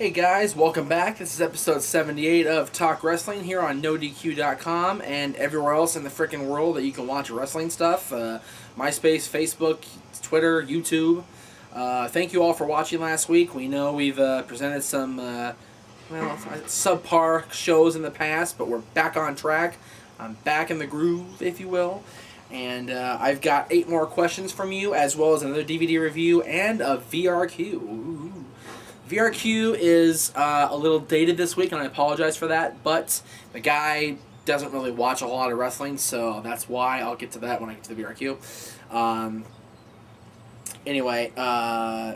Hey guys, welcome back. This is episode 78 of Talk Wrestling here on NoDQ.com and everywhere else in the freaking world that you can watch wrestling stuff. MySpace, Facebook, Twitter, YouTube. Thank you all for watching last week. We know we've presented some subpar shows in the past, but we're back on track. I'm back in the groove, if you will. And I've got 8 more questions from you, as well as another DVD review and a VRQ. Ooh. VRQ is a little dated this week, and I apologize for that, but the guy doesn't really watch a lot of wrestling, so that's why. I'll get to that when I get to the VRQ. Anyway, I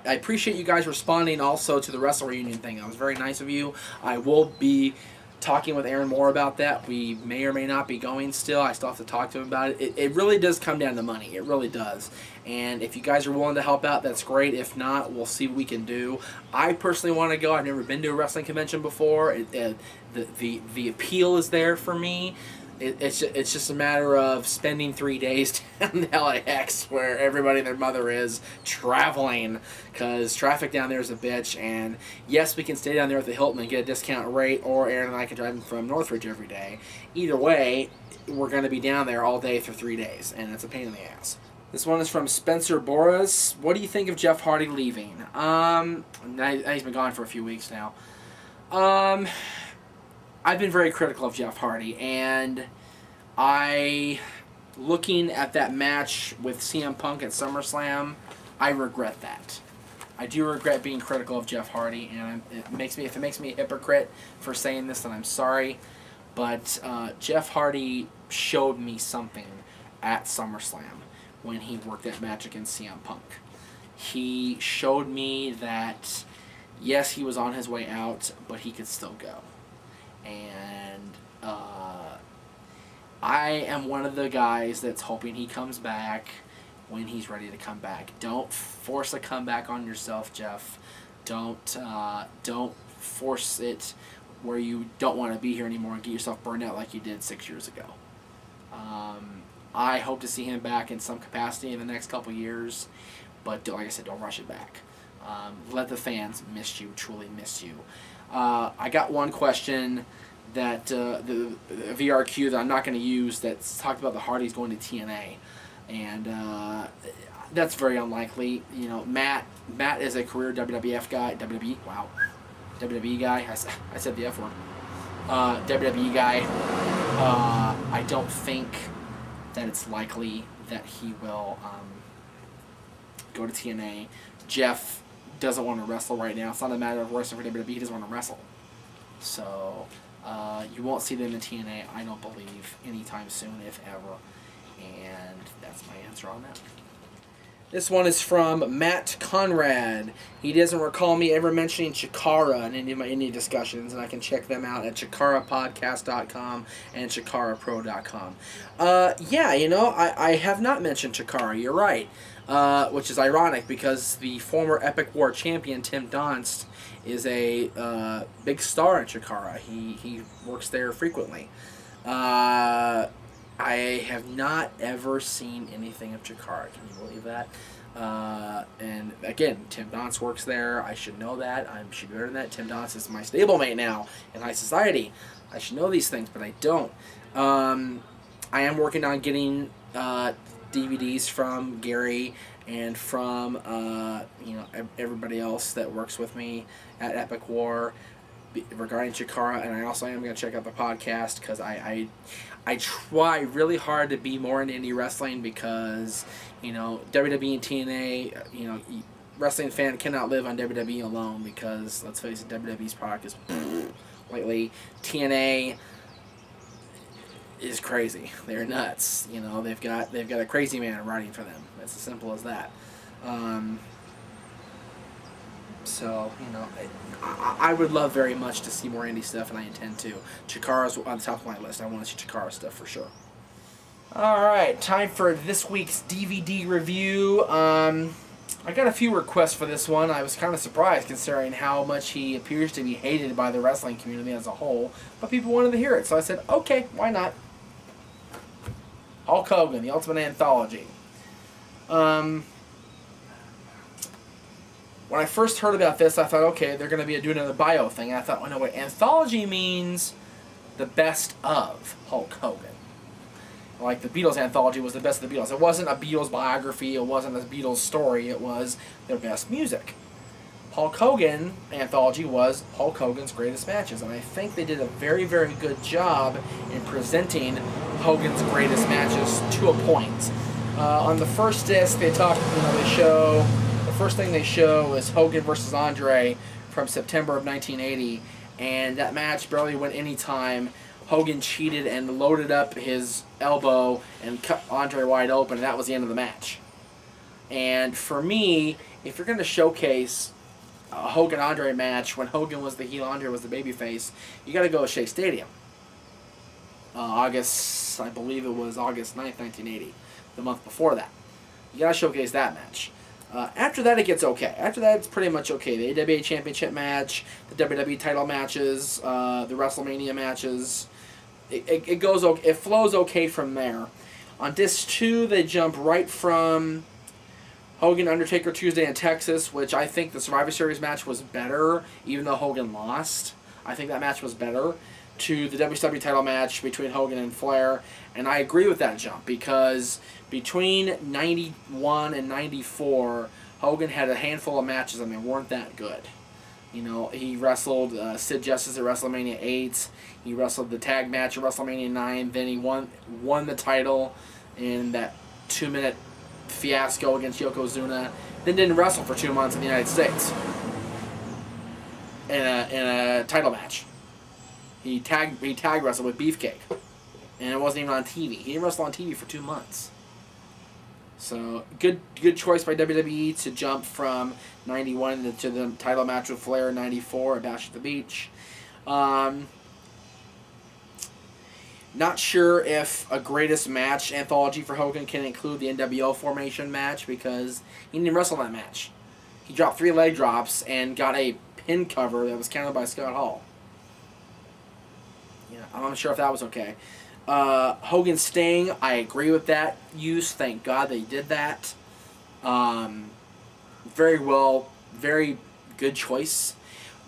appreciate you guys responding also to the Wrestle Reunion thing. That was very nice of you. I will be talking with Aaron more about that. We may or may not be going still. I still have to talk to him about it. It really does come down to money. It really does. And if you guys are willing to help out, that's great. If not, we'll see what we can do. I personally want to go. I've never been to a wrestling convention before. The appeal is there for me. It's just a matter of spending 3 days down the LAX where everybody and their mother is traveling, because traffic down there is a bitch. And yes, we can stay down there at the Hilton and get a discount rate, or Aaron and I can drive from Northridge every day. Either way, we're going to be down there all day for 3 days, and it's a pain in the ass. This one is from Spencer Boras. What do you think of Jeff Hardy leaving? He's been gone for a few weeks now. I've been very critical of Jeff Hardy, and looking at that match with CM Punk at SummerSlam, I regret that. I do regret being critical of Jeff Hardy, and if it makes me a hypocrite for saying this, then I'm sorry. But Jeff Hardy showed me something at SummerSlam when he worked that match against CM Punk. He showed me that, yes, he was on his way out, but he could still go. And I am one of the guys that's hoping he comes back when he's ready to come back. Don't force a comeback on yourself, Jeff. Don't force it where you don't want to be here anymore and get yourself burned out like you did 6 years ago. I hope to see him back in some capacity in the next couple years, but like I said, don't rush it back. Let the fans truly miss you. I got one question that the VRQ that I'm not going to use that's talked about the Hardys going to TNA, and that's very unlikely. You know, Matt is a career WWF guy, WWE guy. I said the F word. WWE guy. I don't think that it's likely that he will go to TNA. Jeff doesn't want to wrestle right now. It's not a matter of wrestling for WWE. He doesn't want to wrestle. So you won't see them in TNA, I don't believe, anytime soon, if ever. And that's my answer on that. This one is from Matt Conrad. He doesn't recall me ever mentioning Chikara in any of my indie discussions, and I can check them out at chikarapodcast.com and chikarapro.com. Yeah, I have not mentioned Chikara. You're right. Which is ironic because the former Epic War champion, Tim Donst, is a big star in Chikara. He works there frequently. I have not ever seen anything of Chikara. Can you believe that? And again, Tim Donst works there. I should know that. I should be better than that. Tim Donst is my stablemate now in High Society. I should know these things, but I don't. I am working on getting DVDs from Gary and from everybody else that works with me at Epic War regarding Chikara, and I also am going to check out the podcast because I try really hard to be more into indie wrestling because WWE and TNA, wrestling fan cannot live on WWE alone because, let's face it, WWE's product is lately. TNA is crazy. They're nuts. They've got a crazy man writing for them. It's as simple as that. So I would love very much to see more indie stuff, and I intend to. Chikara's on the top of my list. I want to see Chikara stuff for sure. All right, time for this week's DVD review. I got a few requests for this one. I was kind of surprised considering how much he appears to be hated by the wrestling community as a whole, but people wanted to hear it, so I said, okay, why not? Hulk Hogan, The Ultimate Anthology. when I first heard about this, I thought, okay, they're going to be doing another bio thing. And I thought, oh, no, wait, anthology means the best of Hulk Hogan. Like the Beatles anthology was the best of the Beatles. It wasn't a Beatles biography. It wasn't a Beatles story. It was their best music. Hulk Hogan anthology was Hulk Hogan's greatest matches, and I think they did a very, very good job in presenting Hogan's greatest matches to a point. On the first disc, they talk, they show, the first thing they show is Hogan versus Andre from September of 1980, and that match barely went any time. Hogan cheated and loaded up his elbow and cut Andre wide open, and that was the end of the match. And for me, if you're going to showcase a Hogan-Andre match when Hogan was the heel, Andre was the babyface, you got to go with Shea Stadium. I believe it was August 9th, 1980, the month before that. You got to showcase that match. After that, it gets okay. After that, it's pretty much okay. The AWA Championship match, the WWE title matches, the WrestleMania matches, it flows okay from there. On disc 2, they jump right from Hogan Undertaker Tuesday in Texas, which I think the Survivor Series match was better, even though Hogan lost. I think that match was better, to the WCW title match between Hogan and Flair. And I agree with that jump, because between 91 and 94, Hogan had a handful of matches and they weren't that good. He wrestled Sid Justice at WrestleMania 8. He wrestled the tag match at WrestleMania 9. Then he won the title in that 2-minute fiasco against Yokozuna. Then didn't wrestle for 2 months in the United States in a title match. He tag wrestled with Beefcake, and it wasn't even on TV. He didn't wrestle on TV for 2 months. So good choice by WWE to jump from 91 to the title match with Flair in 94 at Bash at the Beach. Not sure if a greatest match anthology for Hogan can include the NWO formation match, because he didn't wrestle that match. He dropped 3 leg drops and got a pin cover that was counted by Scott Hall. I'm not sure if that was okay. Hogan Sting, I agree with that use. Thank God they did that. Very good choice.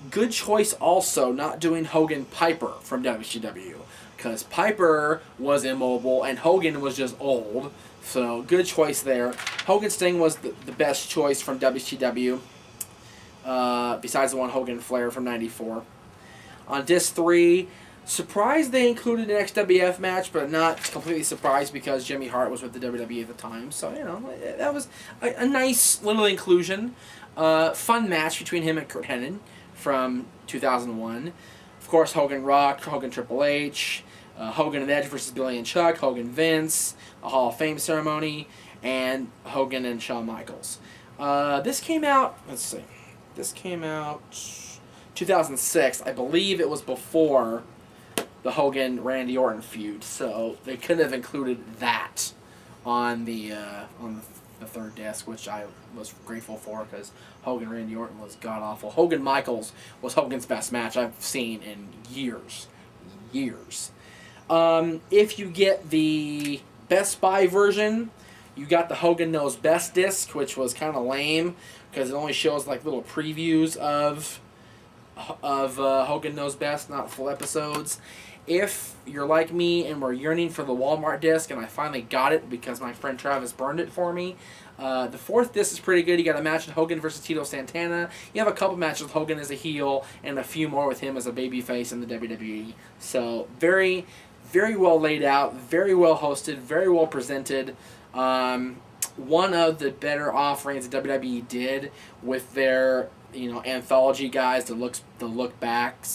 Good choice also not doing Hogan Piper from WCW, because Piper was immobile and Hogan was just old. So good choice there. Hogan Sting was the best choice from WCW, besides the one Hogan Flair from 94. On disc 3, surprised they included an XWF match, but not completely surprised because Jimmy Hart was with the WWE at the time. So, that was a nice little inclusion. Fun match between him and Kurt Hennig from 2001. Of course, Hogan Rock, Hogan Triple H, Hogan and Edge versus Billy and Chuck, Hogan Vince, a Hall of Fame ceremony, and Hogan and Shawn Michaels. This came out 2006. I believe it was before the Hogan-Randy Orton feud, so they couldn't have included that on the third disc, which I was grateful for, because Hogan-Randy Orton was god-awful. Hogan-Michaels was Hogan's best match I've seen in years. If you get the Best Buy version, you got the Hogan Knows Best disc, which was kind of lame, because it only shows like little previews of Hogan Knows Best, not full episodes. If you're like me and were yearning for the Walmart disc, and I finally got it because my friend Travis burned it for me, the 4th disc is pretty good. You got a match with Hogan versus Tito Santana. You have a couple matches with Hogan as a heel, and a few more with him as a babyface in the WWE. So very, very well laid out, very well hosted, very well presented. One of the better offerings that WWE did with their anthology guys, the looks back,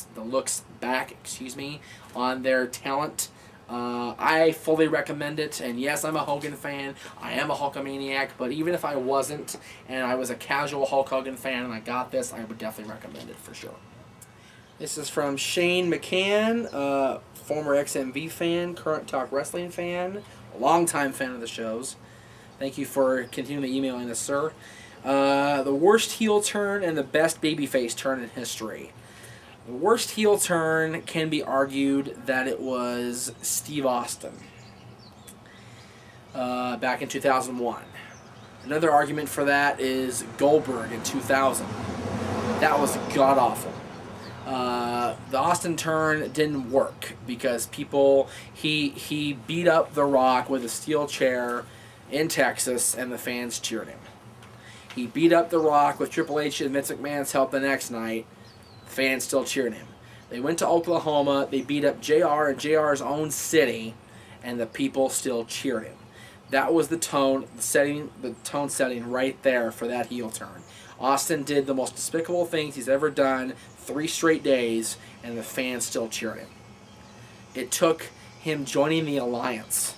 on their talent. I fully recommend it, and yes, I'm a Hogan fan. I am a Hulkamaniac, but even if I wasn't, and I was a casual Hulk Hogan fan, and I got this, I would definitely recommend it for sure. This is from Shane McCann, former XMV fan, current Talk Wrestling fan, a longtime fan of the shows. Thank you for continually emailing us, sir. The worst heel turn and the best babyface turn in history. The worst heel turn can be argued that it was Steve Austin back in 2001. Another argument for that is Goldberg in 2000. That was god-awful. The Austin turn didn't work because he beat up The Rock with a steel chair in Texas, and the fans cheered him. He beat up The Rock with Triple H and Vince McMahon's help the next night. The fans still cheered him. They went to Oklahoma. They beat up JR in JR's own city, and the people still cheered him. That was the tone setting right there for that heel turn. Austin did the most despicable things he's ever done 3 straight days, and the fans still cheered him. It took him joining the Alliance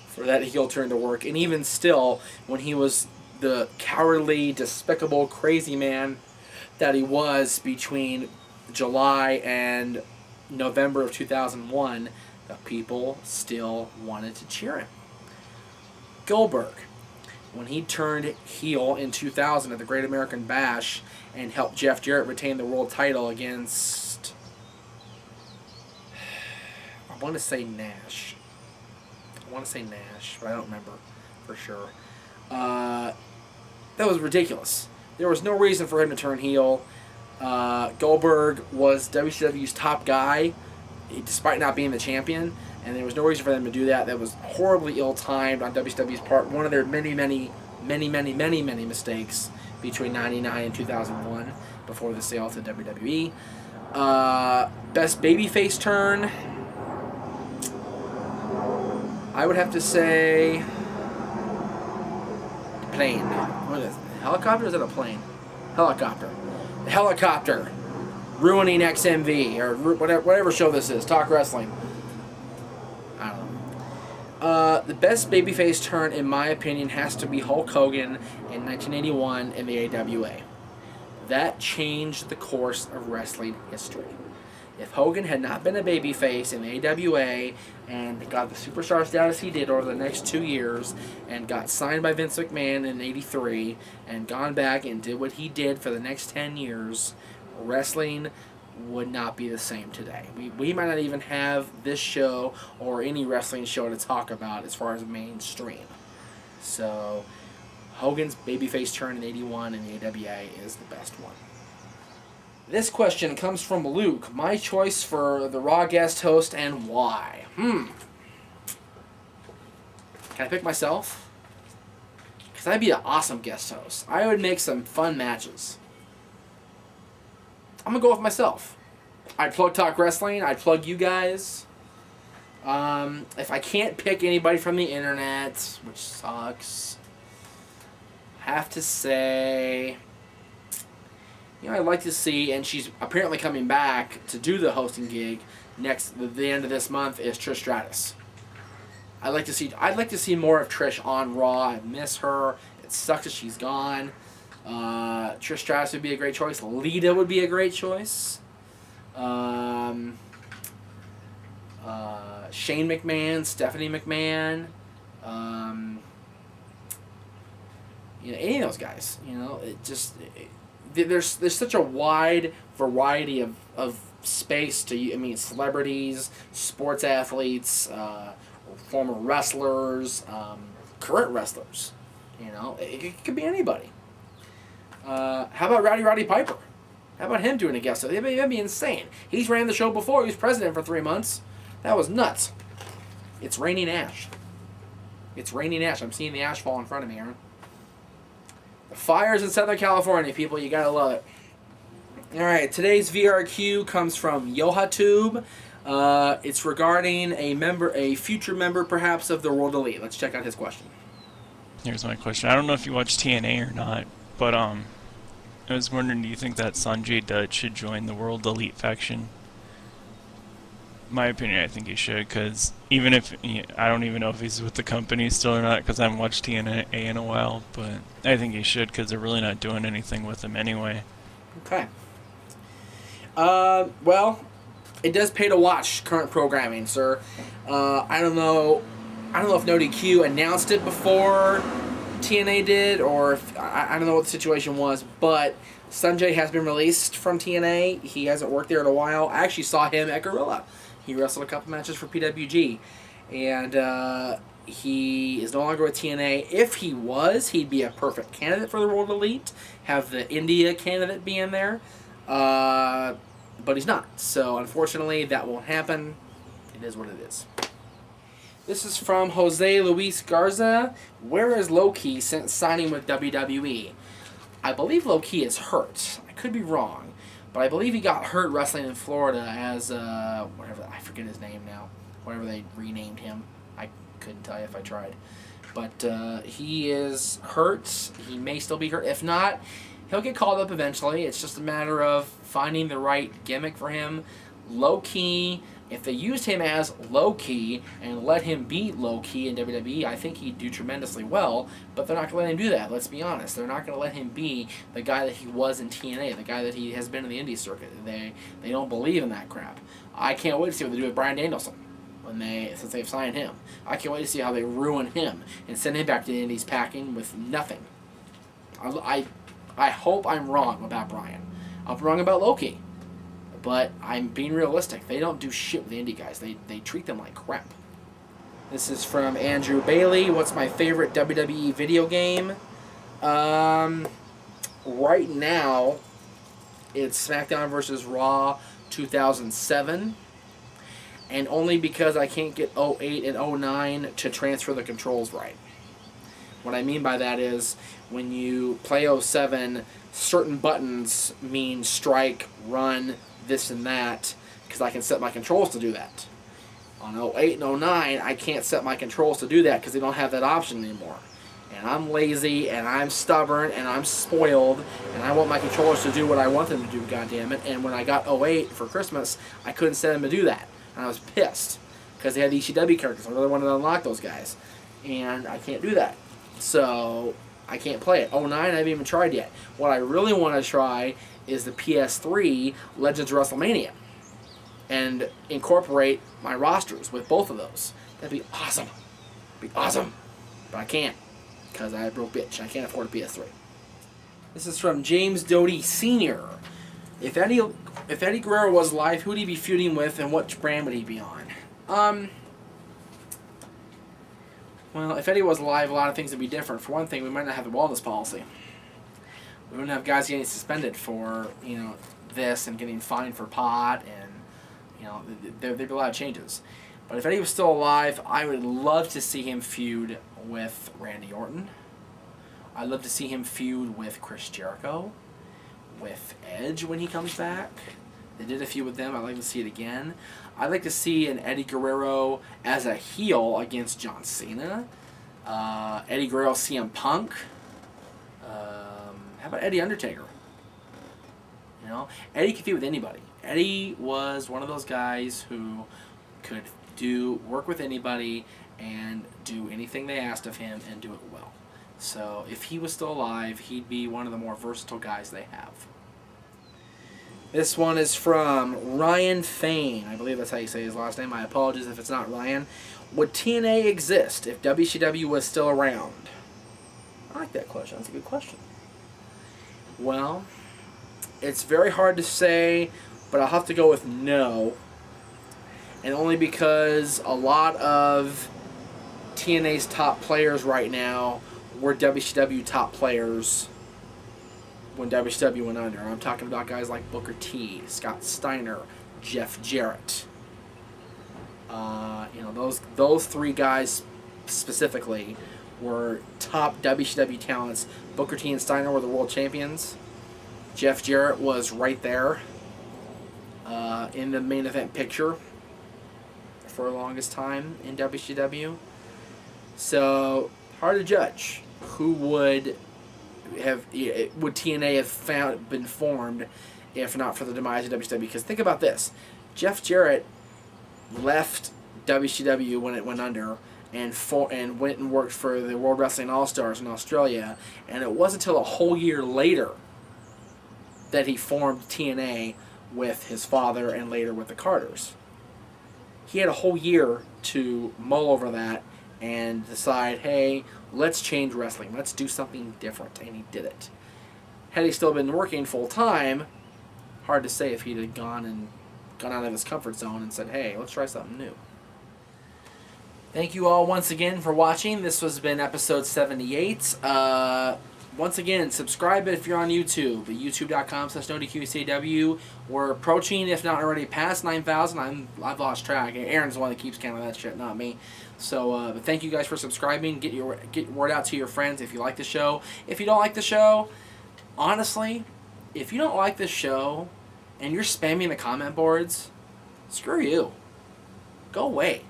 for that heel turn to work, and even still, when he was the cowardly, despicable, crazy man that he was between July and November of 2001, the people still wanted to cheer him. Goldberg, when he turned heel in 2000 at the Great American Bash and helped Jeff Jarrett retain the world title against, I want to say Nash, but I don't remember for sure. That was ridiculous. There was no reason for him to turn heel. Goldberg was WCW's top guy, despite not being the champion, and there was no reason for them to do that. That was horribly ill-timed on WCW's part. One of their many mistakes between 99 and 2001 before the sale to WWE. Best babyface turn, I would have to say plane. What is it? Helicopter? Or is it a plane? Helicopter. The helicopter ruining XMV or whatever show this is. Talk Wrestling. I don't know. The best babyface turn, in my opinion, has to be Hulk Hogan in 1981 in the AWA. That changed the course of wrestling history. If Hogan had not been a babyface in the AWA and got the superstar status he did over the next 2 years and got signed by Vince McMahon in '83 and gone back and did what he did for the next 10 years, wrestling would not be the same today. We might not even have this show or any wrestling show to talk about as far as mainstream. So Hogan's babyface turn in '81 in the AWA is the best one. This question comes from Luke. My choice for the Raw guest host and why? Can I pick myself? Because I'd be an awesome guest host. I would make some fun matches. I'm going to go with myself. I'd plug Talk Wrestling. I'd plug you guys. If I can't pick anybody from the internet, which sucks, I have to say, I'd like to see, and she's apparently coming back to do the hosting gig the end of this month, is Trish Stratus. I'd like to see more of Trish on Raw. I miss her. It sucks that she's gone. Trish Stratus would be a great choice. Lita would be a great choice. Shane McMahon, Stephanie McMahon, any of those guys. There's such a wide variety of space to celebrities, sports athletes, former wrestlers, current wrestlers. It could be anybody. How about Roddy Piper? How about him doing a guest? That'd be insane. He's ran the show before. He was president for 3 months. That was nuts. It's raining ash. I'm seeing the ash fall in front of me, Aaron. The fires in Southern California, people. You gotta love it. Alright, today's VRQ comes from YohaTube. It's regarding a future member, perhaps, of the World Elite. Let's check out his question. Here's my question. I don't know if you watch TNA or not, but I was wondering, do you think that Sanjay Dutt should join the World Elite faction? My opinion, I think he should, because even if I don't even know if he's with the company still or not, because I haven't watched TNA in a while, but I think he should, because they're really not doing anything with him anyway. Okay. Well, it does pay to watch current programming, sir. I don't know if No DQ announced it before TNA did, or if, I don't know what the situation was, but Sanjay has been released from TNA. He hasn't worked there in a while. I actually saw him at Gorilla. He wrestled a couple matches for PWG. And He is no longer with TNA. If he was, he'd be a perfect candidate for the World Elite. Have the India candidate be in there. But he's not. So, unfortunately, that won't happen. It is what it is. This is from Jose Luis Garza. Where is LowKi since signing with WWE? I believe LowKi is hurt. I could be wrong. But I believe he got hurt wrestling in Florida as, whatever, I forget his name now. Whatever they renamed him. I couldn't tell you if I tried. But he is hurt. He may still be hurt. If not, he'll get called up eventually. It's just a matter of finding the right gimmick for him. LowKi, if they used him as LowKi and let him beat LowKi in WWE, I think he'd do tremendously well, but they're not going to let him do that, let's be honest. They're not going to let him be the guy that he was in TNA, the guy that he has been in the indie circuit. They don't believe in that crap. I can't wait to see what they do with Bryan Danielson since they've signed him. I can't wait to see how they ruin him and send him back to the indies packing with nothing. I hope I'm wrong about Bryan. I'm wrong about LowKi. But I'm being realistic. They don't do shit with the indie guys. They treat them like crap. This is from Andrew Bailey. What's my favorite WWE video game? Right now, it's SmackDown vs. Raw 2007. And only because I can't get 08 and 09 to transfer the controls right. What I mean by that is, when you play 07, certain buttons mean strike, run, this and that, because I can set my controls to do that. On 08 and 09, I can't set my controls to do that because they don't have that option anymore. And I'm lazy, and I'm stubborn, and I'm spoiled, and I want my controllers to do what I want them to do, goddammit. And when I got 08 for Christmas, I couldn't set them to do that. And I was pissed, because they had the ECW characters. I really wanted to unlock those guys. And I can't do that. So, I can't play it. 09, I haven't even tried yet. What I really want to try is the PS3 Legends of WrestleMania and incorporate my rosters with both of those. That'd be awesome. Be awesome. But I can't, because I'm a broke bitch. I can't afford a PS3. This is from James Doty Sr. If Eddie Guerrero was live, who would he be feuding with, and what brand would he be on? Well, if Eddie was alive, a lot of things would be different. For one thing, we might not have the wellness policy. We wouldn't have guys getting suspended for, this and getting fined for pot, and, there'd be a lot of changes. But if Eddie was still alive, I would love to see him feud with Randy Orton. I'd love to see him feud with Chris Jericho, with Edge when he comes back. They did a feud with them. I'd like to see it again. I'd like to see an Eddie Guerrero as a heel against John Cena. Eddie Guerrero, CM Punk. How about Eddie Undertaker? Eddie could feud with anybody. Eddie was one of those guys who could work with anybody and do anything they asked of him and do it well. So if he was still alive, he'd be one of the more versatile guys they have. This one is from Ryan Fain. I believe that's how you say his last name. My apologies if it's not Ryan. Would TNA exist if WCW was still around? I like that question. That's a good question. Well, it's very hard to say, but I'll have to go with no. And only because a lot of TNA's top players right now were WCW top players when WCW went under. I'm talking about guys like Booker T, Scott Steiner, Jeff Jarrett. Those three guys specifically were top WCW talents. Booker T and Steiner were the world champions. Jeff Jarrett was right there in the main event picture for the longest time in WCW. So, hard to judge who would TNA have been formed if not for the demise of WCW. Because think about this. Jeff Jarrett left WCW when it went under and went and worked for the World Wrestling All-Stars in Australia, and it wasn't until a whole year later that he formed TNA with his father and later with the Carters. He had a whole year to mull over that and decide, hey, let's change wrestling. Let's do something different. And he did it. Had he still been working full-time, hard to say if he'd have gone out of his comfort zone and said, hey, let's try something new. Thank you all once again for watching. This has been episode 78. Once again, subscribe if you're on YouTube. YouTube.com/NoDQCW. We're approaching, if not already past 9,000. I've lost track. Aaron's the one that keeps counting that shit, not me. So, but thank you guys for subscribing. Get word out to your friends if you like the show. If you don't like the show, honestly, if you don't like this show and you're spamming the comment boards, screw you. Go away.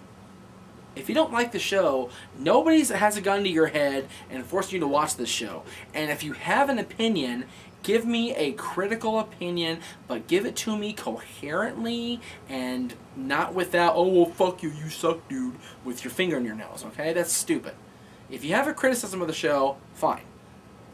If you don't like the show, nobody has a gun to your head and forcing you to watch this show. And if you have an opinion, give me a critical opinion, but give it to me coherently and not without, oh, well, fuck you, you suck, dude, with your finger in your nose, okay? That's stupid. If you have a criticism of the show, fine.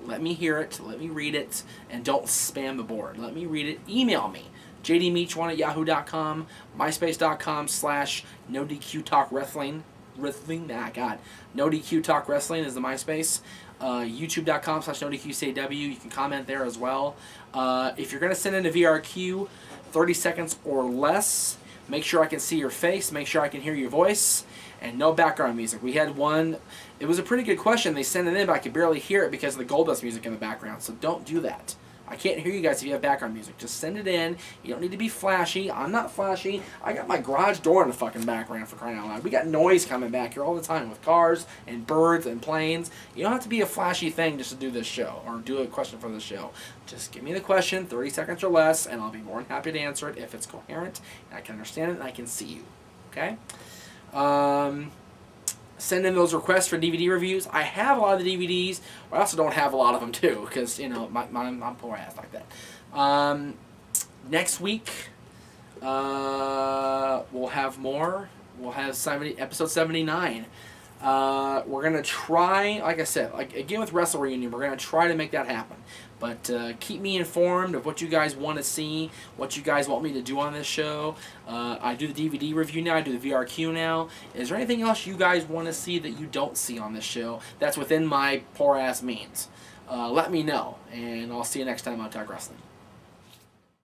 Let me hear it, let me read it, and don't spam the board. Let me read it. Email me. jdmeach1@yahoo.com, myspace.com/NoDQTalkWrestling. No DQ Talk Wrestling is the MySpace. YouTube.com/NoDQCW. You can comment there as well. If you're going to send in a VRQ, 30 seconds or less, make sure I can see your face, make sure I can hear your voice, and no background music. We had one, it was a pretty good question. They sent it in, but I could barely hear it because of the Goldust music in the background, so don't do that. I can't hear you guys if you have background music. Just send it in. You don't need to be flashy. I'm not flashy. I got my garage door in the fucking background, for crying out loud. We got noise coming back here all the time with cars and birds and planes. You don't have to be a flashy thing just to do this show or do a question for this show. Just give me the question, 30 seconds or less, and I'll be more than happy to answer it if it's coherent and I can understand it and I can see you. Okay? Send in those requests for DVD reviews. I have a lot of the DVDs, but I also don't have a lot of them too, because, you know, I'm poor ass like that. Next week, we'll have more. We'll have episode 79. We're going to try, like I said, again with Wrestle Reunion, we're going to try to make that happen. But keep me informed of what you guys want to see, what you guys want me to do on this show. I do the DVD review now. I do the VRQ now. Is there anything else you guys want to see that you don't see on this show that's within my poor-ass means? Let me know, and I'll see you next time on Talk Wrestling.